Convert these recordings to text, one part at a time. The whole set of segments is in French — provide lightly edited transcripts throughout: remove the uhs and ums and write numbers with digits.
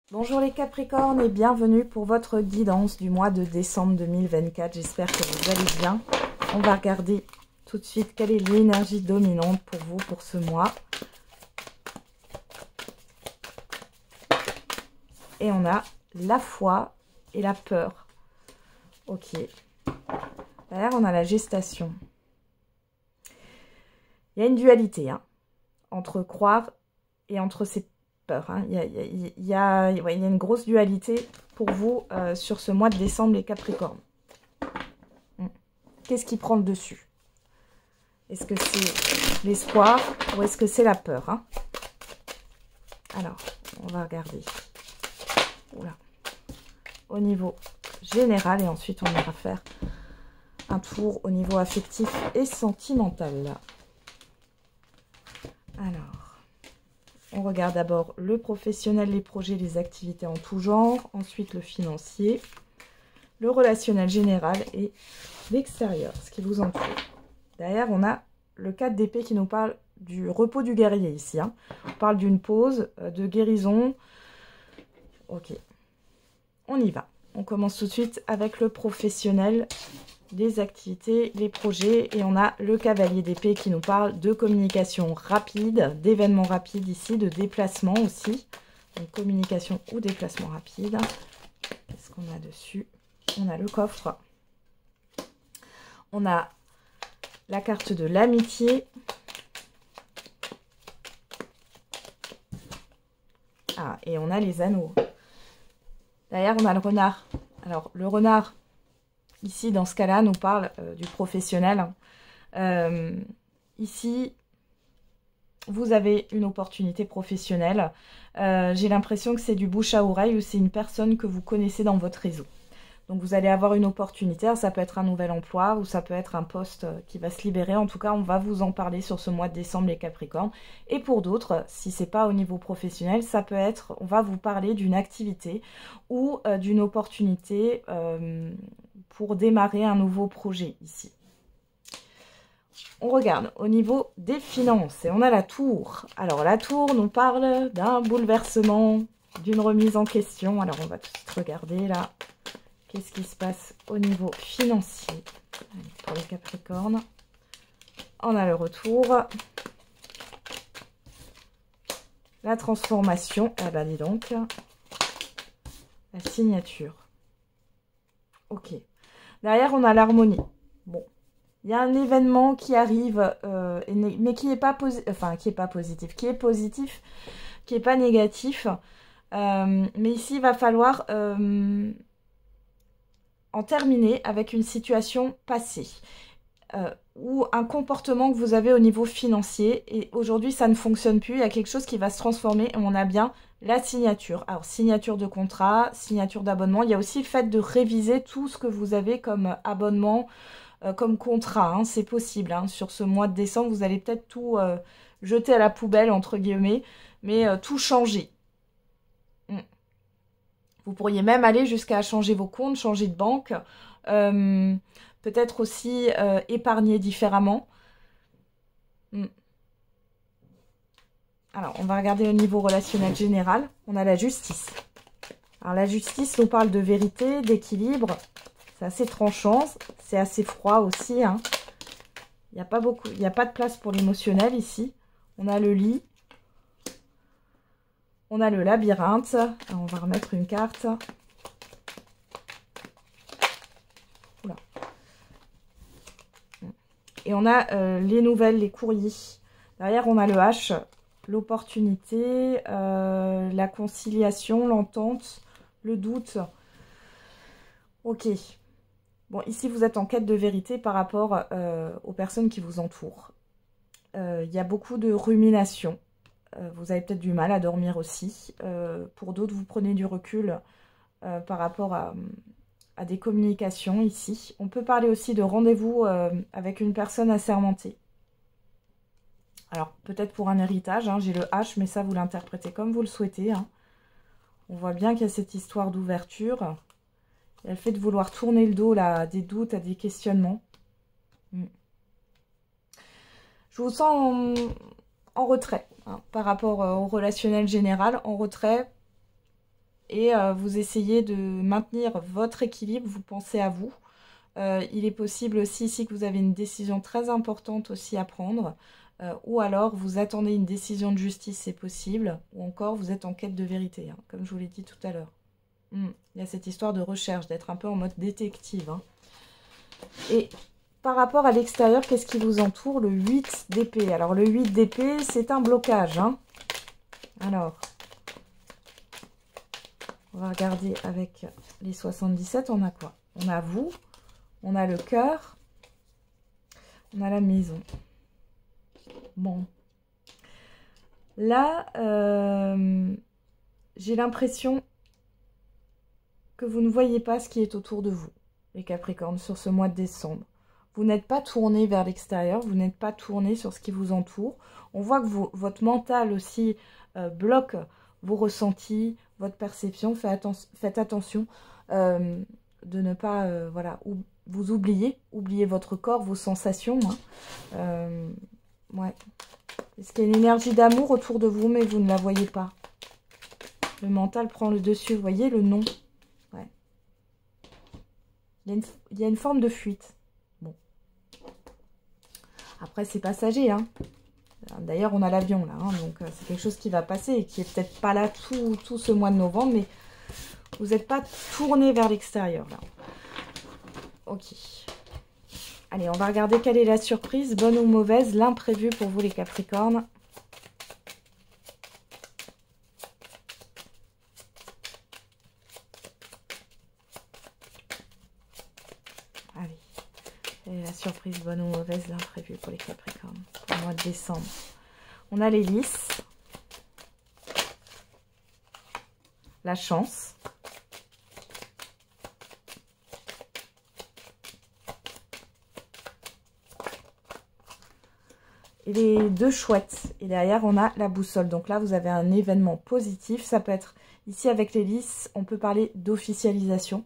Bonjour les Capricornes et bienvenue pour votre guidance du mois de décembre 2024. J'espère que vous allez bien. On va regarder tout de suite quelle est l'énergie dominante pour vous pour ce mois. Et on a la foi et la peur. Ok. Derrière, on a la gestation. Il y a une dualité entre croire et entre ses peur. Il y a une grosse dualité pour vous sur ce mois de décembre, les Capricornes. Qu'est-ce qui prend le dessus? Est-ce que c'est l'espoir ou est-ce que c'est la peur Alors, on va regarder. Oula. Au niveau général et ensuite on ira faire un tour au niveau affectif et sentimental. Alors, on regarde d'abord le professionnel, les projets, les activités en tout genre. Ensuite, le financier, le relationnel général et l'extérieur, ce qui vous entoure. Derrière, on a le 4 d'épée qui nous parle du repos du guerrier ici. On parle d'une pause, de guérison. Ok, on y va. On commence tout de suite avec le professionnel, les activités, les projets. Et on a le cavalier d'épée qui nous parle de communication rapide, d'événements rapides ici, de déplacement aussi. Donc communication ou déplacement rapide. Qu'est-ce qu'on a dessus? On a le coffre. On a la carte de l'amitié. Ah, et on a les anneaux. Derrière, on a le renard. Alors, le renard, ici, dans ce cas-là, nous parle du professionnel. Ici, vous avez une opportunité professionnelle. J'ai l'impression que c'est du bouche à oreille ou c'est une personne que vous connaissez dans votre réseau. Donc, vous allez avoir une opportunité. Ça peut être un nouvel emploi ou ça peut être un poste qui va se libérer. En tout cas, on va vous en parler sur ce mois de décembre, les Capricornes. Et pour d'autres, si ce n'est pas au niveau professionnel, ça peut être, on va vous parler d'une activité ou d'une opportunité pour démarrer un nouveau projet ici. On regarde au niveau des finances et on a la tour. Alors la tour nous parle d'un bouleversement, d'une remise en question. Alors on va tout de suite regarder là. Qu'est-ce qui se passe au niveau financier pour les Capricornes? On a le retour. La transformation. Ah bah dis donc. La signature. Ok. Derrière, on a l'harmonie. Bon. Il y a un événement qui arrive, mais qui n'est pas positif. Enfin, qui n'est pas positif. Qui est positif, qui n'est pas négatif. Mais ici, il va falloir en terminer avec une situation passée ou un comportement que vous avez au niveau financier et aujourd'hui ça ne fonctionne plus, il y a quelque chose qui va se transformer et on a bien la signature. Alors signature de contrat, signature d'abonnement, il y a aussi le fait de réviser tout ce que vous avez comme abonnement, comme contrat, c'est possible. Sur ce mois de décembre, vous allez peut-être tout jeter à la poubelle entre guillemets, mais tout changer. Vous pourriez même aller jusqu'à changer vos comptes, changer de banque, peut-être aussi épargner différemment. Alors, on va regarder au niveau relationnel général. On a la justice. Alors, la justice nous parle de vérité, d'équilibre. C'est assez tranchant, c'est assez froid aussi. Il n'y a pas beaucoup, il n'y a pas de place pour l'émotionnel ici. On a le lit. On a le labyrinthe. Alors, on va remettre une carte. Oula. Et on a les nouvelles, les courriers. Derrière, on a le H, l'opportunité, la conciliation, l'entente, le doute. Ok. Bon, ici, vous êtes en quête de vérité par rapport aux personnes qui vous entourent. Il y a beaucoup de rumination. Vous avez peut-être du mal à dormir aussi. Pour d'autres, vous prenez du recul par rapport à des communications ici. On peut parler aussi de rendez-vous avec une personne assermentée. Alors, peut-être pour un héritage, j'ai le H, mais ça, vous l'interprétez comme vous le souhaitez. On voit bien qu'il y a cette histoire d'ouverture. Il y a le fait de vouloir tourner le dos là, à des doutes, à des questionnements. Je vous sens en retrait par rapport au relationnel général, en retrait. et vous essayez de maintenir votre équilibre, vous pensez à vous. Il est possible aussi ici que vous avez une décision très importante aussi à prendre, ou alors vous attendez une décision de justice, c'est possible, ou encore vous êtes en quête de vérité, hein, comme je vous l'ai dit tout à l'heure. Il y a cette histoire de recherche, d'être un peu en mode détective. Hein. Et par rapport à l'extérieur, qu'est-ce qui vous entoure? Le 8 d'épée. Alors le 8 d'épée, c'est un blocage. Hein. Alors, on va regarder avec les 77, on a quoi? On a vous, on a le cœur, on a la maison. Bon. Là, j'ai l'impression que vous ne voyez pas ce qui est autour de vous, les Capricornes, sur ce mois de décembre. Vous n'êtes pas tourné vers l'extérieur, vous n'êtes pas tourné sur ce qui vous entoure. On voit que votre mental aussi bloque vos ressentis, votre perception. Faites attention de ne pas voilà, vous oublier votre corps, vos sensations. Hein. Ouais. Est-ce qu'il y a une énergie d'amour autour de vous, mais vous ne la voyez pas? Le mental prend le dessus, vous voyez le non. Ouais. Il y a une forme de fuite. Bon. Après, c'est passager, hein. D'ailleurs, on a l'avion, là, hein, donc c'est quelque chose qui va passer et qui est peut-être pas là tout ce mois de novembre, mais vous n'êtes pas tourné vers l'extérieur, là. Ok. Allez, on va regarder quelle est la surprise, bonne ou mauvaise, l'imprévu pour vous, les Capricornes. Allez. Et la surprise, bonne ou mauvaise, l'imprévu pour les Capricornes, pour le mois de décembre. On a l'hélice, la chance, et les deux chouettes. Et derrière, on a la boussole. Donc là, vous avez un événement positif. Ça peut être, ici avec l'hélice, on peut parler d'officialisation,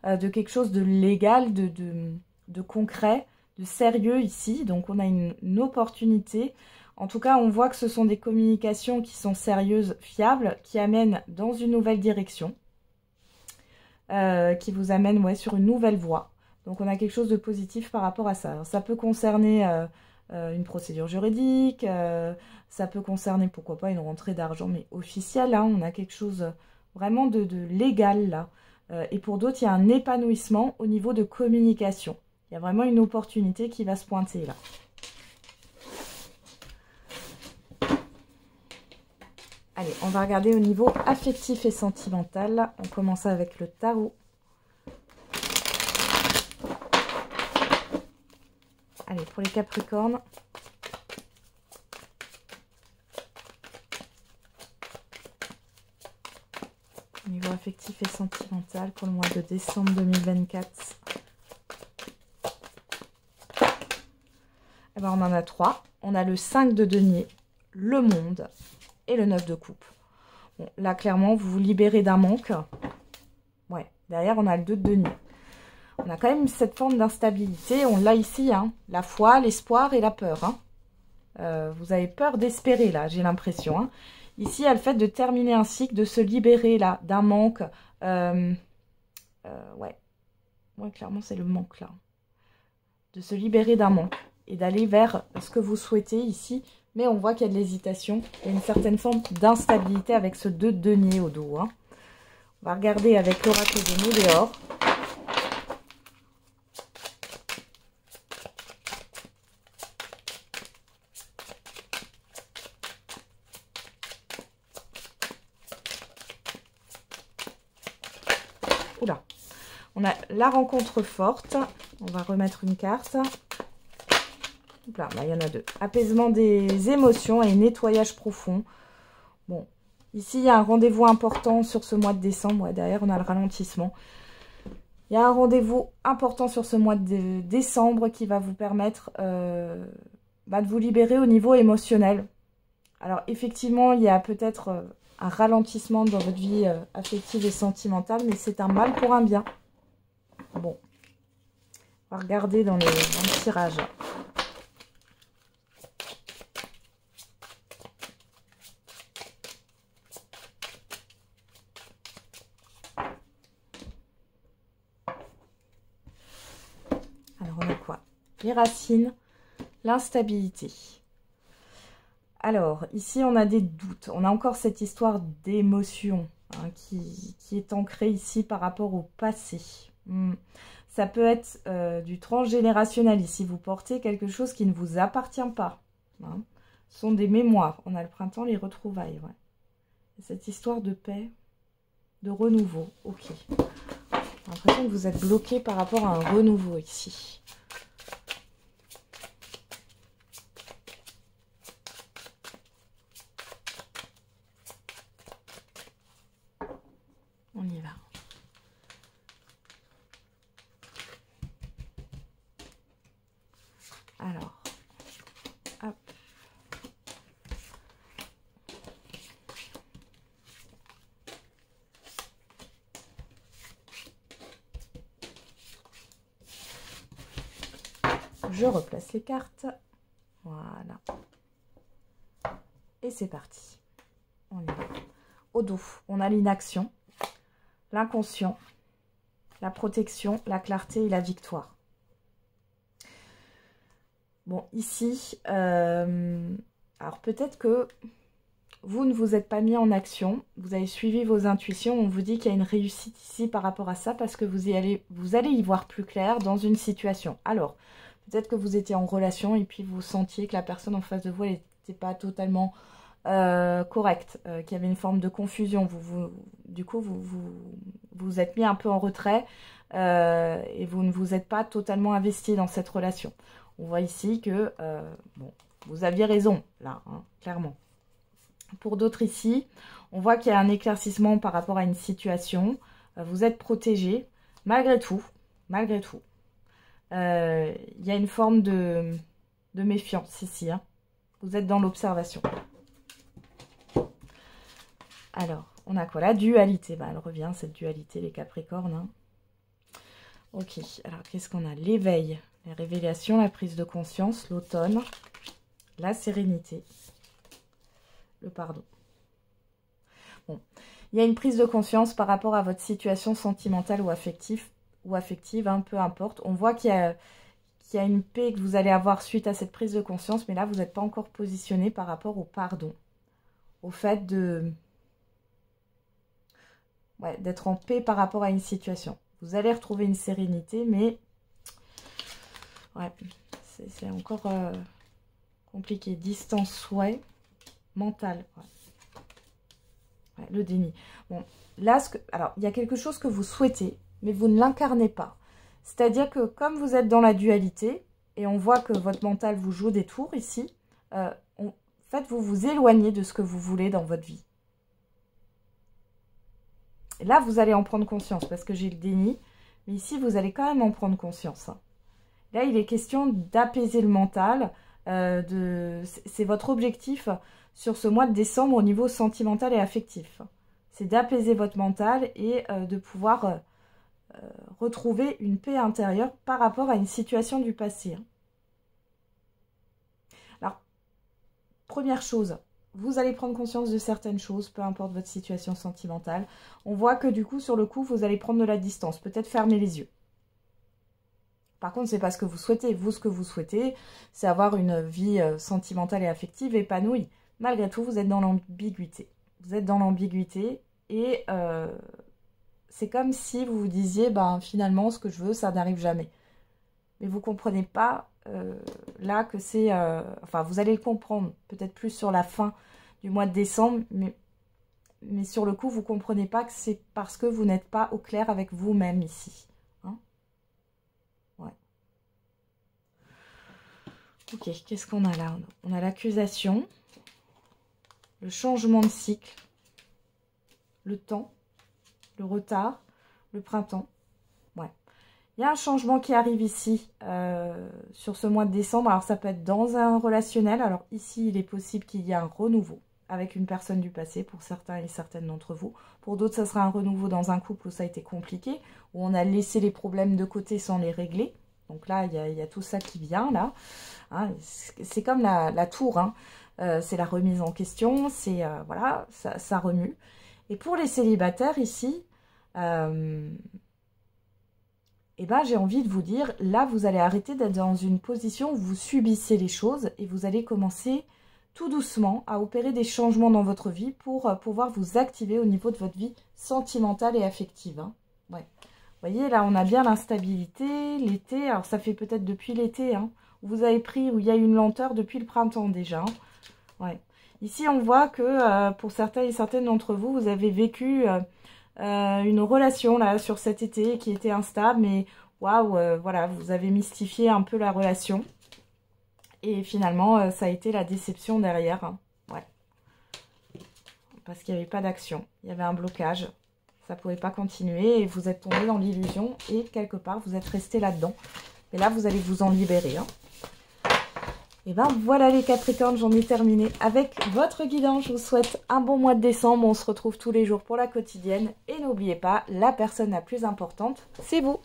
de quelque chose de légal, de concret, de sérieux ici. Donc on a une opportunité. En tout cas, on voit que ce sont des communications qui sont sérieuses, fiables, qui amènent dans une nouvelle direction, qui vous amènent sur une nouvelle voie. Donc on a quelque chose de positif par rapport à ça. Alors, ça peut concerner une procédure juridique, ça peut concerner, pourquoi pas, une rentrée d'argent, mais officielle. Hein, on a quelque chose vraiment de légal là. Et pour d'autres, il y a un épanouissement au niveau de communication. Il y a vraiment une opportunité qui va se pointer là. Allez, on va regarder au niveau affectif et sentimental. On commence avec le tarot. Allez, pour les Capricornes. Au niveau affectif et sentimental pour le mois de décembre 2024. Eh ben, on en a 3. On a le 5 de denier, le monde et le 9 de coupe. Bon, là, clairement, vous vous libérez d'un manque. Ouais, derrière, on a le 2 de denier. On a quand même cette forme d'instabilité. On l'a ici, hein. La foi, l'espoir et la peur. Hein. Vous avez peur d'espérer, là, j'ai l'impression. Hein. Ici, il y a le fait de terminer un cycle, de se libérer, là, d'un manque. Ouais. Ouais, clairement, c'est le manque, là. De se libérer d'un manque et d'aller vers ce que vous souhaitez ici. Mais on voit qu'il y a de l'hésitation. Il y a une certaine forme d'instabilité avec ce 2 de denier au dos. Hein. On va regarder avec l'oracle de Médéor. Oula. On a la rencontre forte. On va remettre une carte. Là, il y en a 2. Apaisement des émotions et nettoyage profond. Bon, ici, il y a un rendez-vous important sur ce mois de décembre. Ouais, derrière, on a le ralentissement. Il y a un rendez-vous important sur ce mois de décembre qui va vous permettre de vous libérer au niveau émotionnel. Alors, effectivement, il y a peut-être un ralentissement dans votre vie affective et sentimentale, mais c'est un mal pour un bien. Bon, on va regarder dans le tirage. Alors, on a quoi? Les racines, l'instabilité. Alors, ici, on a des doutes. On a encore cette histoire d'émotion hein, qui est ancrée ici par rapport au passé. Ça peut être du transgénérationnel. Ici, vous portez quelque chose qui ne vous appartient pas. Hein. Ce sont des mémoires. On a le printemps, les retrouvailles. Ouais. Cette histoire de paix, de renouveau. Ok. J'ai l'impression que vous êtes bloqué par rapport à un renouveau ici. On y va. Alors, hop. Je replace les cartes. Voilà. Et c'est parti. On y va. Au dos, on a l'inaction, l'inconscient, la protection, la clarté et la victoire. Bon, ici, alors peut-être que vous ne vous êtes pas mis en action, vous avez suivi vos intuitions, on vous dit qu'il y a une réussite ici par rapport à ça parce que vous allez y voir plus clair dans une situation. Alors, peut-être que vous étiez en relation et puis vous sentiez que la personne en face de vous n'était pas totalement correcte, qu'il y avait une forme de confusion. Du coup, vous êtes mis un peu en retrait et vous ne vous êtes pas totalement investi dans cette relation. On voit ici que, bon, vous aviez raison, là, hein, clairement. Pour d'autres ici, on voit qu'il y a un éclaircissement par rapport à une situation. Vous êtes protégé, malgré tout. Malgré tout. Il y a une forme de méfiance ici. Hein. Vous êtes dans l'observation. Alors, on a quoi? La dualité. Bah, elle revient, cette dualité, les Capricornes. Hein. Ok, alors qu'est-ce qu'on a? L'éveil, les révélations, la prise de conscience, l'automne, la sérénité, le pardon. Bon, il y a une prise de conscience par rapport à votre situation sentimentale ou affective, hein, peu importe. On voit qu'il y a une paix que vous allez avoir suite à cette prise de conscience, mais là, vous n'êtes pas encore positionné par rapport au pardon, au fait d'être en paix par rapport à une situation. Vous allez retrouver une sérénité, mais ouais, c'est encore compliqué. Distance, ouais. Mental, ouais. Ouais, le déni. Bon, là, alors, il y a quelque chose que vous souhaitez, mais vous ne l'incarnez pas. C'est-à-dire que comme vous êtes dans la dualité, et on voit que votre mental vous joue des tours ici, en fait, vous vous éloignez de ce que vous voulez dans votre vie. Et là, vous allez en prendre conscience, parce que j'ai le déni, mais ici, vous allez quand même en prendre conscience. Hein. Là, il est question d'apaiser le mental, c'est votre objectif sur ce mois de décembre au niveau sentimental et affectif. C'est d'apaiser votre mental et de pouvoir retrouver une paix intérieure par rapport à une situation du passé. Alors, première chose, vous allez prendre conscience de certaines choses, peu importe votre situation sentimentale. On voit que du coup, sur le coup, vous allez prendre de la distance, peut-être fermer les yeux. Par contre, c'est pas ce que vous souhaitez. Vous, ce que vous souhaitez, c'est avoir une vie sentimentale et affective épanouie. Malgré tout, vous êtes dans l'ambiguïté. Vous êtes dans l'ambiguïté et c'est comme si vous vous disiez, ben finalement, ce que je veux, ça n'arrive jamais. Mais vous ne comprenez pas là que c'est... enfin, vous allez le comprendre peut-être plus sur la fin du mois de décembre, mais sur le coup, vous ne comprenez pas que c'est parce que vous n'êtes pas au clair avec vous-même ici. Hein? Ouais. Ok, qu'est-ce qu'on a là? On a l'accusation, le changement de cycle, le temps, le retard, le printemps. Ouais. Il y a un changement qui arrive ici sur ce mois de décembre. Alors, ça peut être dans un relationnel. Alors, ici, il est possible qu'il y ait un renouveau avec une personne du passé pour certains et certaines d'entre vous. Pour d'autres, ça sera un renouveau dans un couple où ça a été compliqué, où on a laissé les problèmes de côté sans les régler. Donc là, il y a tout ça qui vient, là. Hein, c'est comme la tour, hein. C'est la remise en question, c'est voilà, ça remue. Et pour les célibataires ici, et ben j'ai envie de vous dire, là vous allez arrêter d'être dans une position où vous subissez les choses et vous allez commencer tout doucement à opérer des changements dans votre vie pour pouvoir vous activer au niveau de votre vie sentimentale et affective. Hein. Ouais. Vous voyez, là on a bien l'instabilité, l'été, alors ça fait peut-être depuis l'été, hein, où vous avez pris, où il y a une lenteur depuis le printemps déjà. Hein. Ouais. Ici on voit que pour certains et certaines d'entre vous, vous avez vécu une relation là sur cet été qui était instable, mais waouh, voilà, vous avez mystifié un peu la relation. Et finalement, ça a été la déception derrière. Hein. Ouais. Parce qu'il n'y avait pas d'action. Il y avait un blocage. Ça ne pouvait pas continuer. Et vous êtes tombé dans l'illusion. Et quelque part, vous êtes resté là-dedans. Et là, vous allez vous en libérer. Hein. Et ben voilà les Capricornes, j'en ai terminé avec votre guidance. Je vous souhaite un bon mois de décembre. On se retrouve tous les jours pour la quotidienne. Et n'oubliez pas, la personne la plus importante, c'est vous.